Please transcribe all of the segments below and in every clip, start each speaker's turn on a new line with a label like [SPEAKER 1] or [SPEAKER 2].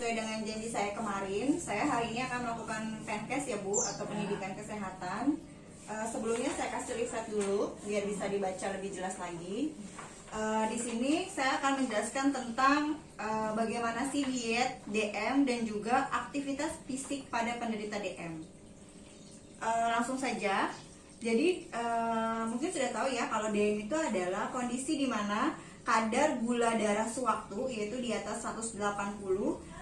[SPEAKER 1] sesuai dengan janji saya kemarin, saya hari ini akan melakukan PNKes ya Bu, atau pendidikan kesehatan. Sebelumnya saya kasih leaflet dulu biar bisa dibaca lebih jelas lagi. Di sini saya akan menjelaskan tentang bagaimana sih diet, DM, dan juga aktivitas fisik pada penderita DM. Langsung saja. Jadi mungkin sudah tahu ya kalau DM itu adalah kondisi di mana kadar gula darah sewaktu yaitu di atas 180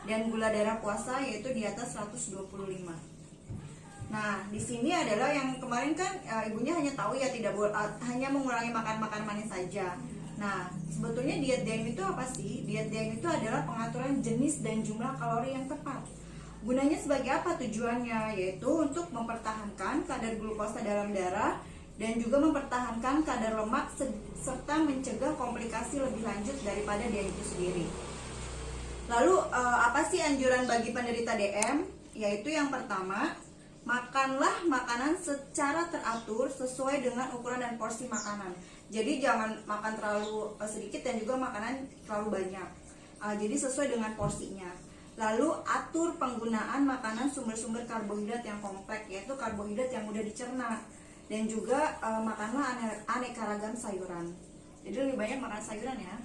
[SPEAKER 1] dan gula darah puasa yaitu di atas 125. Nah, di sini adalah yang kemarin kan ibunya hanya tahu ya tidak boleh hanya mengurangi makan manis saja. Nah, sebetulnya diet DM itu apa sih? Diet DM itu adalah pengaturan jenis dan jumlah kalori yang tepat. Gunanya sebagai apa tujuannya? Yaitu untuk mempertahankan kadar glukosa dalam darah dan juga mempertahankan kadar lemak serta mencegah komplikasi lebih lanjut daripada DM itu sendiri. Lalu apa sih anjuran bagi penderita DM? Yaitu yang pertama, makanlah makanan secara teratur sesuai dengan ukuran dan porsi makanan. Jadi jangan makan terlalu sedikit dan juga makanan terlalu banyak. Jadi sesuai dengan porsinya. Lalu atur penggunaan makanan sumber-sumber karbohidrat yang kompleks, yaitu karbohidrat yang mudah dicerna. Dan juga makanlah aneka ragam sayuran. Jadi lebih banyak makan sayuran ya.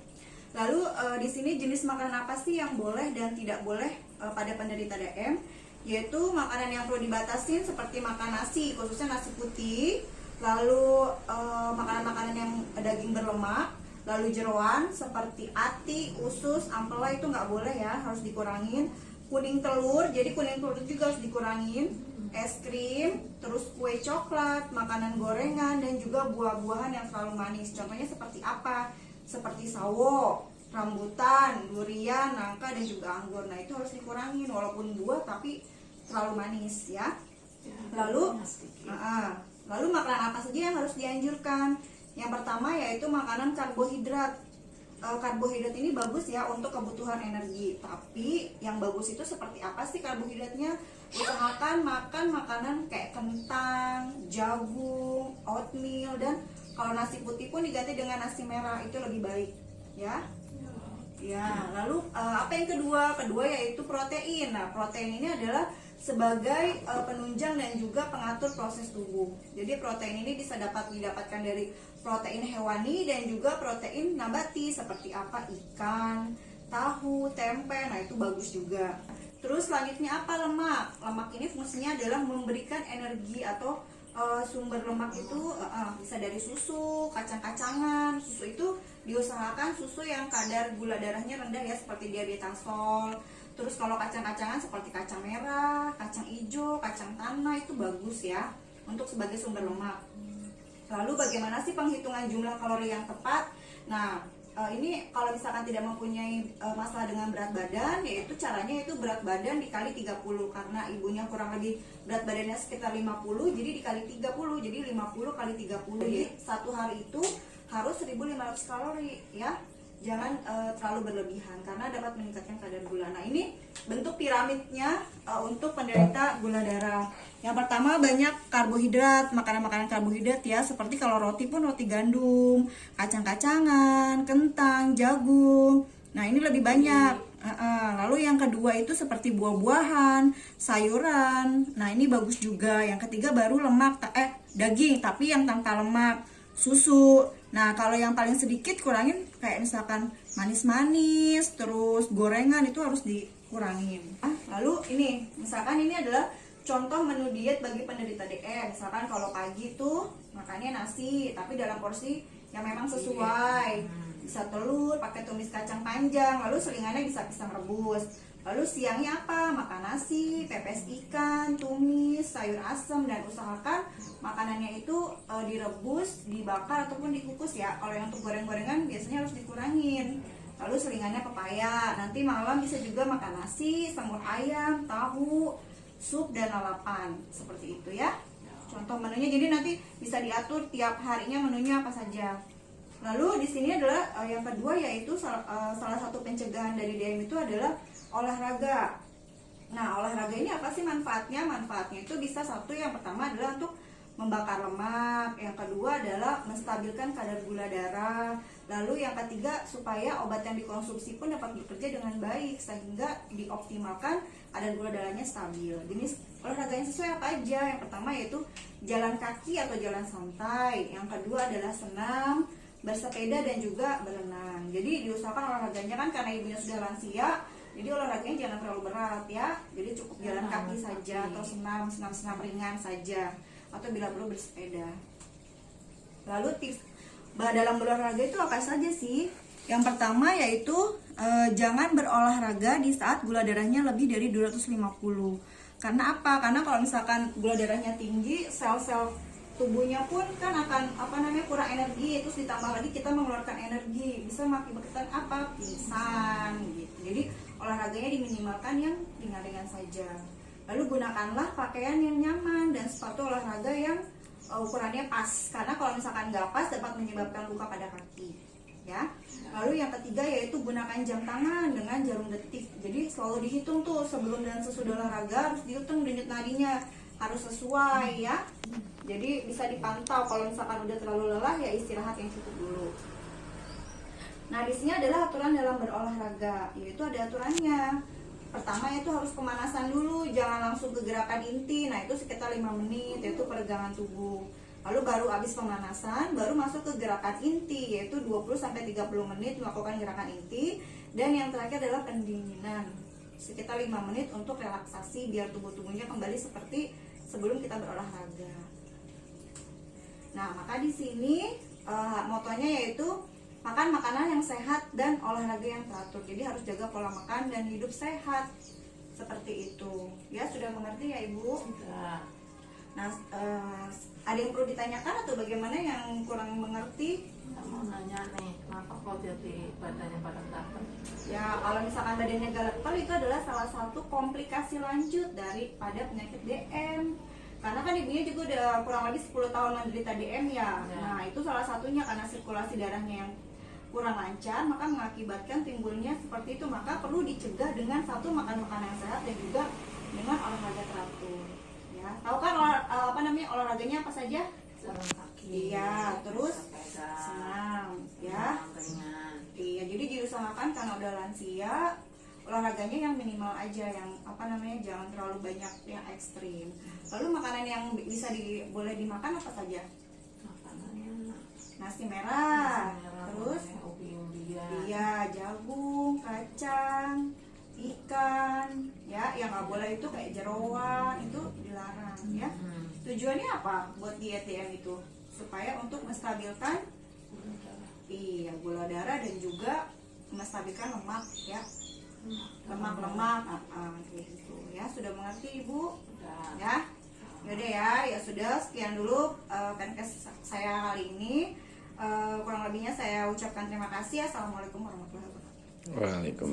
[SPEAKER 1] Lalu di sini jenis makanan apa sih yang boleh dan tidak boleh pada penderita DM? Yaitu makanan yang perlu dibatasin seperti makan nasi, khususnya nasi putih. Lalu makanan-makanan yang daging berlemak. Lalu jeroan seperti ati, usus, ampela itu nggak boleh ya, harus dikurangin. Kuning telur, jadi kuning telur itu juga harus dikurangin. Es krim, terus kue coklat, makanan gorengan, dan juga buah-buahan yang terlalu manis. Contohnya seperti apa? Seperti sawo, rambutan, durian, nangka, dan juga anggur. Nah itu harus dikurangin, walaupun buah tapi terlalu manis ya. Lalu makanan apa saja yang harus dianjurkan? Yang pertama yaitu makanan karbohidrat. Karbohidrat ini bagus ya untuk kebutuhan energi. Tapi yang bagus itu seperti apa sih karbohidratnya? Usahakan makan makanan kayak kentang, jagung, oatmeal, dan kalau nasi putih pun diganti dengan nasi merah, itu lebih baik ya. Ya, lalu apa yang kedua? Kedua yaitu protein. Nah, protein ini adalah sebagai penunjang dan juga pengatur proses tubuh. Jadi protein ini bisa didapatkan dari protein hewani dan juga protein nabati seperti apa? Ikan, tahu, tempe. Nah, itu bagus juga. Terus selanjutnya apa? Lemak. Lemak ini fungsinya adalah memberikan energi atau sumber lemak itu bisa dari susu, kacang-kacangan. Susu itu diusahakan susu yang kadar gula darahnya rendah ya, seperti diabetazol. Terus kalau kacang-kacangan seperti kacang merah, kacang hijau, kacang tanah itu bagus ya untuk sebagai sumber lemak. Lalu bagaimana sih penghitungan jumlah kalori yang tepat? Nah, ini kalau misalkan tidak mempunyai masalah dengan berat badan, yaitu caranya itu berat badan dikali 30, karena ibunya kurang lebih berat badannya sekitar 50, jadi dikali 30, jadi 50 kali 30. Jadi satu hari itu harus 1500 kalori ya. Jangan terlalu berlebihan karena dapat meningkatkan kadar gula. Nah, ini bentuk piramidnya untuk penderita gula darah. Yang pertama banyak karbohidrat, makanan-makanan karbohidrat ya, seperti kalau roti pun roti gandum, kacang-kacangan, kentang, jagung. Nah, ini lebih banyak. Lalu yang kedua itu seperti buah-buahan, sayuran. Nah, ini bagus juga. Yang ketiga baru lemak, daging tapi yang tanpa lemak, susu. Nah, kalau yang paling sedikit kurangin kayak misalkan manis-manis, terus gorengan itu harus dikurangin. Lalu ini, misalkan ini adalah contoh menu diet bagi penderita DM. Misalkan kalau pagi tuh makannya nasi, tapi dalam porsi yang memang sesuai. Bisa telur, pakai tumis kacang panjang, lalu selingannya bisa pisang rebus. Lalu siangnya apa? Makan nasi, pepes ikan, tumis, sayur asem, dan usahakan makanannya itu direbus, dibakar, ataupun dikukus ya. Kalau yang untuk goreng-gorengan biasanya harus dikurangin. Lalu selingannya pepaya. Nanti malam bisa juga makan nasi, semur ayam, tahu, sup, dan lalapan. Seperti itu ya. Contoh menunya, jadi nanti bisa diatur tiap harinya menunya apa saja. Lalu di sini adalah yang kedua, yaitu salah satu pencegahan dari DM itu adalah olahraga. Nah, olahraga ini apa sih manfaatnya? Manfaatnya itu bisa satu, yang pertama adalah untuk membakar lemak, yang kedua adalah menstabilkan kadar gula darah, lalu yang ketiga supaya obat yang dikonsumsi pun dapat bekerja dengan baik sehingga dioptimalkan kadar gula darahnya stabil. Jenis olahraga yang sesuai apa aja? Yang pertama yaitu jalan kaki atau jalan santai, yang kedua adalah senam, bersepeda dan juga berenang. Jadi diusahakan olahraganya kan karena ibunya sudah lansia, jadi olahraganya jangan terlalu berat ya. Jadi cukup jalan kaki saja atau senam ringan saja, atau bila perlu bersepeda. Lalu tips dalam berolahraga itu apa saja sih? Yang pertama yaitu jangan berolahraga di saat gula darahnya lebih dari 250. Karena apa? Karena kalau misalkan gula darahnya tinggi, sel-sel tubuhnya pun kan akan kurang energi, terus ditambah lagi kita mengeluarkan energi, bisa mengakibatkan apa? Pingsan gitu. Jadi olahraganya diminimalkan yang ringan-ringan saja. Lalu gunakanlah pakaian yang nyaman dan sepatu olahraga yang ukurannya pas, karena kalau misalkan nggak pas dapat menyebabkan luka pada kaki ya. Lalu yang ketiga yaitu gunakan jam tangan dengan jarum detik. Jadi selalu dihitung tuh sebelum dan sesudah olahraga, harus dihitung denyut nadinya harus sesuai ya. Jadi bisa dipantau, kalau misalkan udah terlalu lelah ya istirahat yang cukup dulu. Nah di sini adalah aturan dalam berolahraga, yaitu ada aturannya. Pertama itu harus pemanasan dulu, jangan langsung ke gerakan inti. Nah itu sekitar 5 menit, yaitu peregangan tubuh. Lalu baru habis pemanasan, baru masuk ke gerakan inti, yaitu 20-30 menit melakukan gerakan inti. Dan yang terakhir adalah pendinginan, sekitar 5 menit untuk relaksasi biar tubuhnya kembali seperti sebelum kita berolahraga. Nah maka di sini motonya yaitu makan makanan yang sehat dan olahraga yang teratur. Jadi harus jaga pola makan dan hidup sehat, seperti itu ya. Sudah mengerti ya Ibu?
[SPEAKER 2] Sudah.
[SPEAKER 1] Nah ada yang perlu ditanyakan atau bagaimana yang kurang mengerti?
[SPEAKER 2] Saya mau nanya nih, kenapa kok jadi badannya pada gatal?
[SPEAKER 1] Ya kalau misalkan badannya gatal itu adalah salah satu komplikasi lanjut daripada penyakit DM. Karena kan ibunya juga udah kurang lebih 10 tahun menderita DM ya. Nah itu salah satunya karena sirkulasi darahnya yang kurang lancar, maka mengakibatkan timbulnya seperti itu. Maka perlu dicegah dengan satu, makan makanan yang sehat dan juga dengan olahraga teratur ya. Tahu kan olahraganya apa saja?
[SPEAKER 2] Jalan kaki.
[SPEAKER 1] Iya, terus
[SPEAKER 2] sepeda,
[SPEAKER 1] senam ya.
[SPEAKER 2] ringan.
[SPEAKER 1] Iya, jadi diusahakan karena udah lansia olahraganya yang minimal aja, yang jangan terlalu banyak yang ekstrim. Lalu makanan yang bisa boleh dimakan apa saja?
[SPEAKER 2] Makanannya
[SPEAKER 1] Nasi merah, terus
[SPEAKER 2] ubi-ubian.
[SPEAKER 1] iya, jagung, kacang, ikan ya. Yang nggak boleh itu kayak jeroan, itu dilarang ya. Tujuannya apa buat diet DM itu? Supaya untuk menstabilkan gula darah dan juga menstabilkan lemak ya. Lemak gitu ya. Sudah mengerti Ibu?
[SPEAKER 2] Sudah.
[SPEAKER 1] Ya. Yaudah ya sudah, sekian dulu podcast saya kali ini. Kurang lebihnya saya ucapkan terima kasih. Assalamualaikum warahmatullahi wabarakatuh.
[SPEAKER 3] Waalaikumsalam.